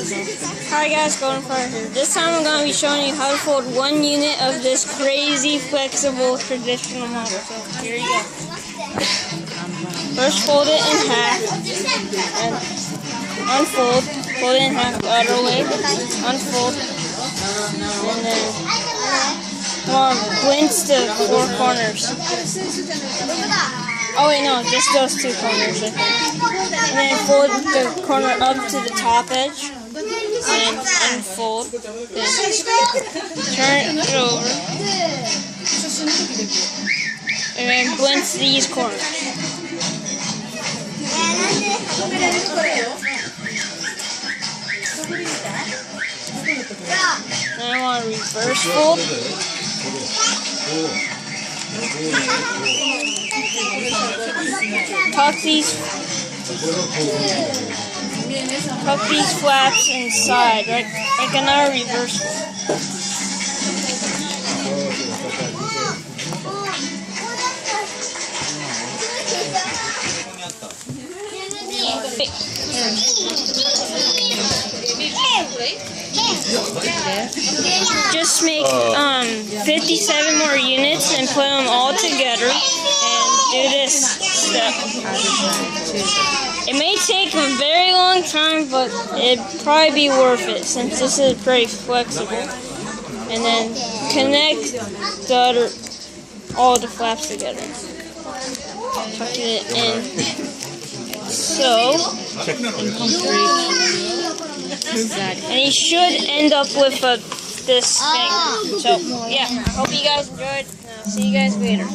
Hi guys, Golden Fire here. This time I'm going to be showing you how to fold one unit of this crazy flexible traditional model. So here you go. First fold it in half and unfold. Fold it in half the other way. Unfold. And then blends the four corners. Oh wait, no, just those two corners I think. And then fold the corner up to the top edge. And unfold. Then turn it over. And then blend these corners. Then I want to reverse fold. Tuck these flaps inside, right? Like another reverse fold. Just make 57 more units and put them all together and do this step. It may take a very long time, but it'd probably be worth it since this is pretty flexible. And then connect all the flaps together. Tuck it in. So, and you should end up with this thing. So, yeah, I hope you guys enjoyed. See you guys later.